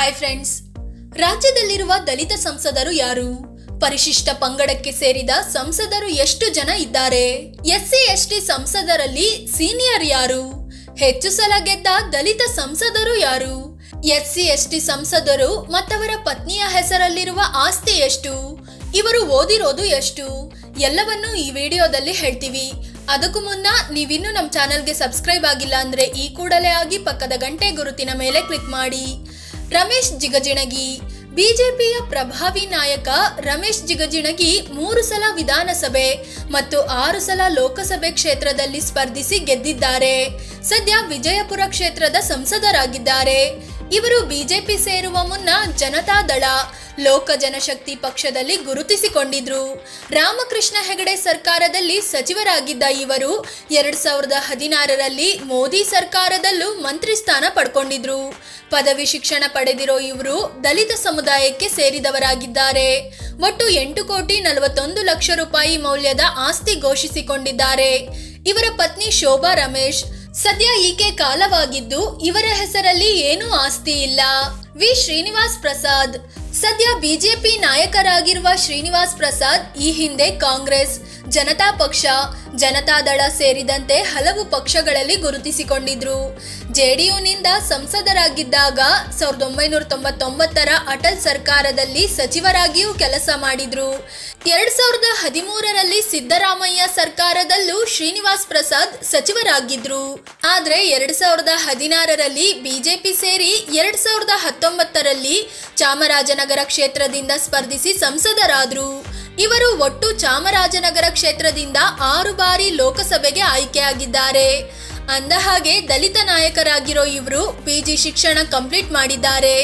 Hi friends, ರಾಜ್ಯದಲ್ಲಿರುವ ದಲಿತ ಸಂಸದರು ಯಾರು? ಪರಿಶಿಷ್ಟ ಪಂಗಡಕ್ಕೆ ಸೇರಿದ ಸಂಸದರು ಎಷ್ಟು ಜನ ಇದ್ದಾರೆ? ಎಸ್ಸಿ ಎಸ್ಟಿ ಸಂಸದರಲ್ಲಿ ಸೀನಿಯರ್ ಯಾರು? ಹೆಚ್ಚು ಸಲ ಗೆದ್ದ ದಲಿತ ಸಂಸದರು ಯಾರು? ಎಸ್ಸಿ ಎಸ್ಟಿ ಸಂಸದರು ಮತ್ತವರ ಪತ್ನಿಯ ಹೆಸರಲ್ಲಿರುವ ಆಸ್ತಿ ಎಷ್ಟು? ಇವರು ಓದಿರೋದು ಎಷ್ಟು? ಎಲ್ಲವನ್ನೂ ಈ ವಿಡಿಯೋದಲ್ಲಿ ಹೇಳ್ತೀವಿ. ಅದಕ್ಕೂ ಮುನ್ನ ನೀವಿನ್ನೂ ನಮ್ಮ ಚಾನೆಲ್ಗೆ ಸಬ್ಸ್ಕ್ರೈಬ್ ಆಗಿಲ್ಲ ಅಂದ್ರೆ ಈ ಕೂಡಲೇ ಆಗಿ ಪಕ್ಕದ ಗಂಟೆ ಗುರುತಿನ ಮೇಲೆ ಕ್ಲಿಕ್ ಮಾಡಿ. ರಮೇಶ್ ಜಿಗಜಿಣಗಿ. ಬಿಜೆಪಿಯ ಪ್ರಭಾವಿ ನಾಯಕ ರಮೇಶ್ ಜಿಗಜಿಣಗಿ 3 ಸಲ ವಿಧಾನಸಭೆ ಮತ್ತು 6 ಸಲ ಲೋಕಸಭೆ ಕ್ಷೇತ್ರದಲ್ಲಿ ಸ್ಪರ್ಧಿಸಿ ಗೆದ್ದಿದ್ದಾರೆ. ಸದ್ಯ ವಿಜಯಪುರ ಕ್ಷೇತ್ರದ ಸಂಸದರಾಗಿದ್ದಾರೆ. ಇವರು ಬಿಜೆಪಿ ಸೇರುವ ಮುನ್ನ ಜನತಾದಳ ಲೋಕ ಜನಶಕ್ತಿ ಪಕ್ಷದಲ್ಲಿ ಗುರುತಿಸಿಕೊಂಡಿದ್ರು. ರಾಮಕೃಷ್ಣ ಹೆಗಡೆ ಸರ್ಕಾರದಲ್ಲಿ ಸಚಿವರಾಗಿದ್ದ ಇವರು 2016ರಲ್ಲಿ ಮೋದಿ ಸರ್ಕಾರದಲ್ಲೂ ಮಂತ್ರಿ ಸ್ಥಾನ ಪಡ್ಕೊಂಡಿದ್ರು. ಪದವಿ ಶಿಕ್ಷಣ ಪಡೆದಿರೋ ಇವರು ದಲಿತ ಸಮುದಾಯಕ್ಕೆ ಸೇರಿದವರಾಗಿದ್ದಾರೆ. ಒಟ್ಟು 8,41,00,000 ರೂಪಾಯಿ ಮೌಲ್ಯದ ಆಸ್ತಿ ಘೋಷಿಸಿಕೊಂಡಿದ್ದಾರೆ. ಇವರ ಪತ್ನಿ ಶೋಭಾ ರಮೇಶ್. ಸದ್ಯ ಈಕೆ ಕಾಲವಾಗಿದ್ದು ಇವರ ಹೆಸರಲ್ಲಿ ಏನೂ ಆಸ್ತಿ ಇಲ್ಲ. ವಿ ಶ್ರೀನಿವಾಸ್ ಪ್ರಸಾದ್. ಸದ್ಯ ಬಿಜೆಪಿ ನಾಯಕರಾಗಿರುವ ಶ್ರೀನಿವಾಸ್ ಪ್ರಸಾದ್ ಈ ಹಿಂದೆ ಕಾಂಗ್ರೆಸ್, ಜನತಾ ಪಕ್ಷ, ಜನತಾದಳ ಸೇರಿದಂತೆ ಹಲವು ಪಕ್ಷಗಳಲ್ಲಿ ಗುರುತಿಸಿಕೊಂಡಿದ್ರು. ಜೆಡಿಯುನಿಂದ ಸಂಸದರಾಗಿದ್ದಾಗ 1999ರ ಅಟಲ್ ಸರ್ಕಾರದಲ್ಲಿ ಸಚಿವರಾಗಿಯೂ ಕೆಲಸ ಮಾಡಿದ್ರು. 2013ರಲ್ಲಿ ಸಿದ್ದರಾಮಯ್ಯ ಸರ್ಕಾರದಲ್ಲೂ ಶ್ರೀನಿವಾಸ್ ಪ್ರಸಾದ್ ಸಚಿವರಾಗಿದ್ರು. ಆದ್ರೆ 2016ರಲ್ಲಿ ಬಿಜೆಪಿ ಸೇರಿ 2019ರಲ್ಲಿ ಚಾಮರಾಜನಗರ ಕ್ಷೇತ್ರದಿಂದ ಸ್ಪರ್ಧಿಸಿ ಸಂಸದರಾದ್ರು. ಇವರು ಒಟ್ಟು ಚಾಮರಾಜನಗರ ಕ್ಷೇತ್ರದಿಂದ 6 ಬಾರಿ ಲೋಕಸಭೆಗೆ ಆಯ್ಕೆಯಾಗಿದ್ದಾರೆ. ಅಂದಹಾಗೆ ದಲಿತ ನಾಯಕರಾಗಿರೋ ಇವರು ಪಿಜಿ ಶಿಕ್ಷಣ ಕಂಪ್ಲೀಟ್ ಮಾಡಿದ್ದಾರೆ.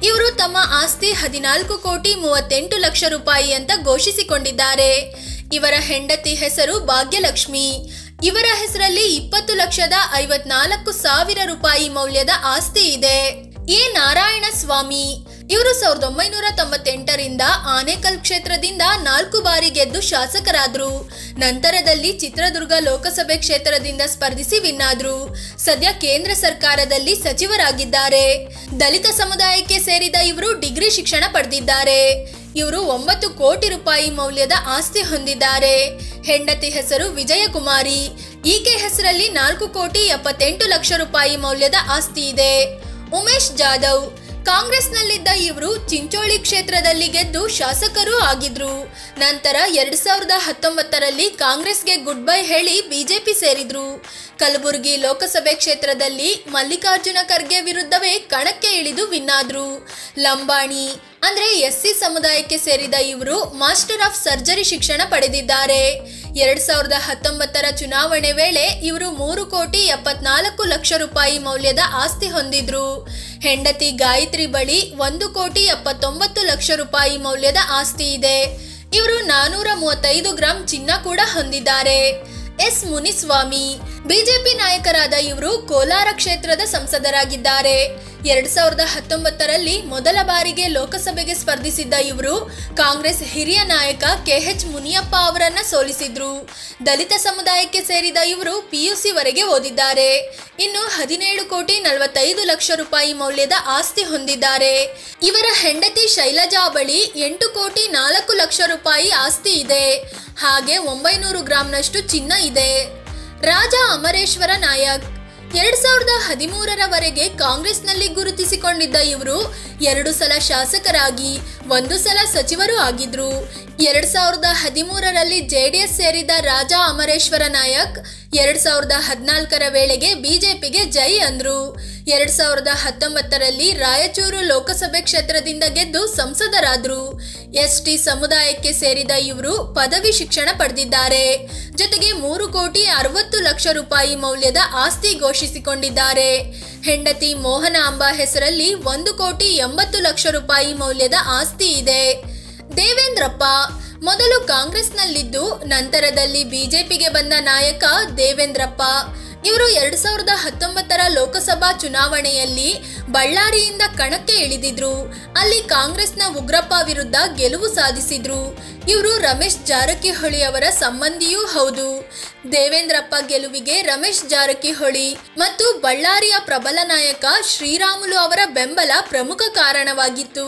ಇವರು ತಮ್ಮ ಆಸ್ತಿ 14,38,00,000 ರೂಪಾಯಿ ಅಂತ ಘೋಷಿಸಿಕೊಂಡಿದ್ದಾರೆ. ಇವರ ಹೆಂಡತಿ ಹೆಸರು ಭಾಗ್ಯಲಕ್ಷ್ಮಿ. ಇವರ ಹೆಸರಲ್ಲಿ 20,54,000 ರೂಪಾಯಿ ಮೌಲ್ಯದ ಆಸ್ತಿ ಇದೆ. ಎ ನಾರಾಯಣ ಸ್ವಾಮಿ. ಇವರು 1998ರಿಂದ ಆನೇಕಲ್ ಕ್ಷೇತ್ರದಿಂದ 4 ಬಾರಿ ಗೆದ್ದು ಶಾಸಕರಾದ್ರು. ನಂತರದಲ್ಲಿ ಚಿತ್ರದುರ್ಗ ಲೋಕಸಭೆ ಕ್ಷೇತ್ರದಿಂದ ಸ್ಪರ್ಧಿಸಿ ವಿನ್ ಆದ್ರು. ಸದ್ಯ ಕೇಂದ್ರ ಸರ್ಕಾರದಲ್ಲಿ ಸಚಿವರಾಗಿದ್ದಾರೆ. ದಲಿತ ಸಮುದಾಯಕ್ಕೆ ಸೇರಿದ ಇವರು ಡಿಗ್ರಿ ಶಿಕ್ಷಣ ಪಡೆದಿದ್ದಾರೆ. ಇವರು 9 ಕೋಟಿ ರೂಪಾಯಿ ಮೌಲ್ಯದ ಆಸ್ತಿ ಹೊಂದಿದ್ದಾರೆ. ಹೆಂಡತಿ ಹೆಸರು ವಿಜಯಕುಮಾರಿ. ಈಕೆ ಹೆಸರಲ್ಲಿ 4,78,00,000 ರೂಪಾಯಿ ಮೌಲ್ಯದ ಆಸ್ತಿ ಇದೆ. ಉಮೇಶ್ ಜಾಧವ್. ಕಾಂಗ್ರೆಸ್ನಲ್ಲಿದ್ದ ಇವರು ಚಿಂಚೋಳಿ ಕ್ಷೇತ್ರದಲ್ಲಿ ಗೆದ್ದು ಶಾಸಕರೂ ಆಗಿದ್ರು. ನಂತರ 2019ರಲ್ಲಿ ಕಾಂಗ್ರೆಸ್ಗೆ ಗುಡ್ ಬೈ ಹೇಳಿ ಬಿಜೆಪಿ ಸೇರಿದ್ರು. ಕಲಬುರಗಿ ಲೋಕಸಭೆ ಕ್ಷೇತ್ರದಲ್ಲಿ ಮಲ್ಲಿಕಾರ್ಜುನ ಖರ್ಗೆ ವಿರುದ್ಧವೇ ಕಣಕ್ಕೆ ಇಳಿದು ವಿನ್ ಆದ್ರು. ಲಂಬಾಣಿ ಅಂದ್ರೆ ಎಸ್ಸಿ ಸಮುದಾಯಕ್ಕೆ ಸೇರಿದ ಇವರು ಮಾಸ್ಟರ್ ಆಫ್ ಸರ್ಜರಿ ಶಿಕ್ಷಣ ಪಡೆದಿದ್ದಾರೆ. 2019ರ ಚುನಾವಣೆ ವೇಳೆ ಇವರು 3,74,00,000 ರೂಪಾಯಿ ಮೌಲ್ಯದ ಆಸ್ತಿ ಹೊಂದಿದ್ರು. ಹೆಂಡತಿ ಗಾಯತ್ರಿ ಬಳಿ 1,79,00,000 ರೂಪಾಯಿ ಮೌಲ್ಯದ ಆಸ್ತಿ ಇದೆ. ಇವರು 435 ಗ್ರಾಂ ಚಿನ್ನ ಕೂಡ ಹೊಂದಿದ್ದಾರೆ. ಎಸ್ ಮುನಿಸ್ವಾಮಿ. ಬಿಜೆಪಿ ನಾಯಕರಾದ ಇವರು ಕೋಲಾರ ಕ್ಷೇತ್ರದ ಸಂಸದರಾಗಿದ್ದಾರೆ. 2019ರಲ್ಲಿ ಮೊದಲ ಬಾರಿಗೆ ಲೋಕಸಭೆಗೆ ಸ್ಪರ್ಧಿಸಿದ್ದ ಇವರು ಕಾಂಗ್ರೆಸ್ ಹಿರಿಯ ನಾಯಕ KH ಮುನಿಯಪ್ಪ ಅವರನ್ನ ಸೋಲಿಸಿದ್ರು. ದಲಿತ ಸಮುದಾಯಕ್ಕೆ ಸೇರಿದ ಇವರು PUC ವರೆಗೆ ಓದಿದ್ದಾರೆ. ಇನ್ನು 17,45,00,000 ರೂಪಾಯಿ ಮೌಲ್ಯದ ಆಸ್ತಿ ಹೊಂದಿದ್ದಾರೆ. ಇವರ ಹೆಂಡತಿ ಶೈಲಜಾ ಬಳಿ 8,04,00,000 ರೂಪಾಯಿ ಆಸ್ತಿ ಇದೆ. ಹಾಗೆ 900 ಗ್ರಾಂನಷ್ಟು ಚಿನ್ನ ಇದೆ. ರಾಜ ಅಮರೇಶ್ವರ ನಾಯಕ್. 2013ರವರೆಗೆ ಕಾಂಗ್ರೆಸ್ನಲ್ಲಿ ಗುರುತಿಸಿಕೊಂಡಿದ್ದ ಇವರು 2 ಸಲ ಶಾಸಕರಾಗಿ 1 ಸಲ ಸಚಿವರು ಆಗಿದ್ರು. 2013ರಲ್ಲಿ JDS ಸೇರಿದ ರಾಜ ಅಮರೇಶ್ವರ ನಾಯಕ್ 2014ರ ವೇಳೆಗೆ ಬಿಜೆಪಿಗೆ ಜೈ ಅಂದ್ರು. 2019ರಲ್ಲಿ ರಾಯಚೂರು ಲೋಕಸಭೆ ಕ್ಷೇತ್ರದಿಂದ ಗೆದ್ದು ಸಂಸದರಾದ್ರು. ಎಸ್ಟಿ ಸಮುದಾಯಕ್ಕೆ ಸೇರಿದ ಇವರು ಪದವಿ ಶಿಕ್ಷಣ ಪಡೆದಿದ್ದಾರೆ. ಜೊತೆಗೆ 3,60,00,000 ರೂಪಾಯಿ ಮೌಲ್ಯದ ಆಸ್ತಿ ಘೋಷಿಸಿಕೊಂಡಿದ್ದಾರೆ. ಹೆಂಡತಿ ಮೋಹನಾಂಬ ಹೆಸರಲ್ಲಿ 1,80,00,000 ರೂಪಾಯಿ ಮೌಲ್ಯದ ಆಸ್ತಿ ಇದೆ. ದೇವೇಂದ್ರಪ್ಪ. ಮೊದಲು ಕಾಂಗ್ರೆಸ್ನಲ್ಲಿದ್ದು ನಂತರದಲ್ಲಿ ಬಿಜೆಪಿಗೆ ಬಂದ ನಾಯಕ ದೇವೇಂದ್ರಪ್ಪ. ಇವರು 2019ರ ಲೋಕಸಭಾ ಚುನಾವಣೆಯಲ್ಲಿ ಬಳ್ಳಾರಿಯಿಂದ ಕಣಕ್ಕೆ ಇಳಿದಿದ್ರು. ಅಲ್ಲಿ ಕಾಂಗ್ರೆಸ್ನ ಉಗ್ರಪ್ಪ ವಿರುದ್ಧ ಗೆಲುವು ಸಾಧಿಸಿದ್ರು. ಇವರು ರಮೇಶ್ ಜಾರಕಿಹೊಳಿ ಅವರ ಸಂಬಂಧಿಯೂ ಹೌದು. ದೇವೇಂದ್ರಪ್ಪ ಗೆಲುವಿಗೆ ರಮೇಶ್ ಜಾರಕಿಹೊಳಿ ಮತ್ತು ಬಳ್ಳಾರಿಯ ಪ್ರಬಲ ನಾಯಕ ಶ್ರೀರಾಮುಲು ಅವರ ಬೆಂಬಲ ಪ್ರಮುಖ ಕಾರಣವಾಗಿತ್ತು.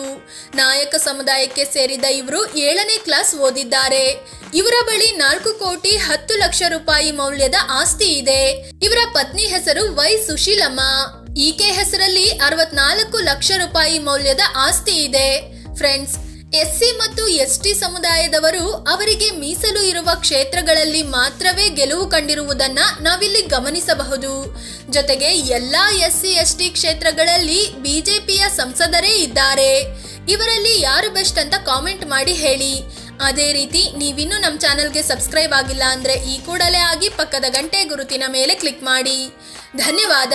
ನಾಯಕ ಸಮುದಾಯಕ್ಕೆ ಸೇರಿದ ಇವರು 7ನೇ ಕ್ಲಾಸ್ ಓದಿದ್ದಾರೆ. ಇವರ ಬಳಿ 4 ಕೋಟಿ 10 ಲಕ್ಷ ರೂಪಾಯಿ ಮೌಲ್ಯದ ಆಸ್ತಿ ಇದೆ. ಇವರ ಪತ್ನಿ ಹೆಸರು ವೈ ಸುಶೀಲಮ್ಮ. ಈಕೆ ಹೆಸರಲ್ಲಿ 64 ಲಕ್ಷ ರೂಪಾಯಿ ಮೌಲ್ಯದ ಆಸ್ತಿ ಇದೆ. ಫ್ರೆಂಡ್ಸ್, ಎಸ್ಸಿ ಮತ್ತು ಎಸ್ಟಿ ಸಮುದಾಯದವರು ಅವರಿಗೆ ಮೀಸಲು ಇರುವ ಕ್ಷೇತ್ರಗಳಲ್ಲಿ ಮಾತ್ರವೇ ಗೆಲುವು ಕಂಡಿರುವುದನ್ನ ನಾವಿಲ್ಲಿ ಗಮನಿಸಬಹುದು. ಜೊತೆಗೆ ಎಲ್ಲಾ ಎಸ್ಸಿ ಎಸ್ಟಿ ಕ್ಷೇತ್ರಗಳಲ್ಲಿ ಬಿಜೆಪಿಯ ಸಂಸದರೇ ಇದ್ದಾರೆ. ಇವರಲ್ಲಿ ಯಾರು ಬೆಸ್ಟ್ ಅಂತ ಕಾಮೆಂಟ್ ಮಾಡಿ ಹೇಳಿ. ಅದೇ ರೀತಿ ನೀವಿನ್ನೂ ನಮ್ಮ ಚಾನೆಲ್ಗೆ ಸಬ್ಸ್ಕ್ರೈಬ್ ಆಗಿಲ್ಲ ಅಂದ್ರೆ ಈ ಕೂಡಲೇ ಆಗಿ ಪಕ್ಕದ ಗಂಟೆ ಗುರುತಿನ ಮೇಲೆ ಕ್ಲಿಕ್ ಮಾಡಿ. ಧನ್ಯವಾದ.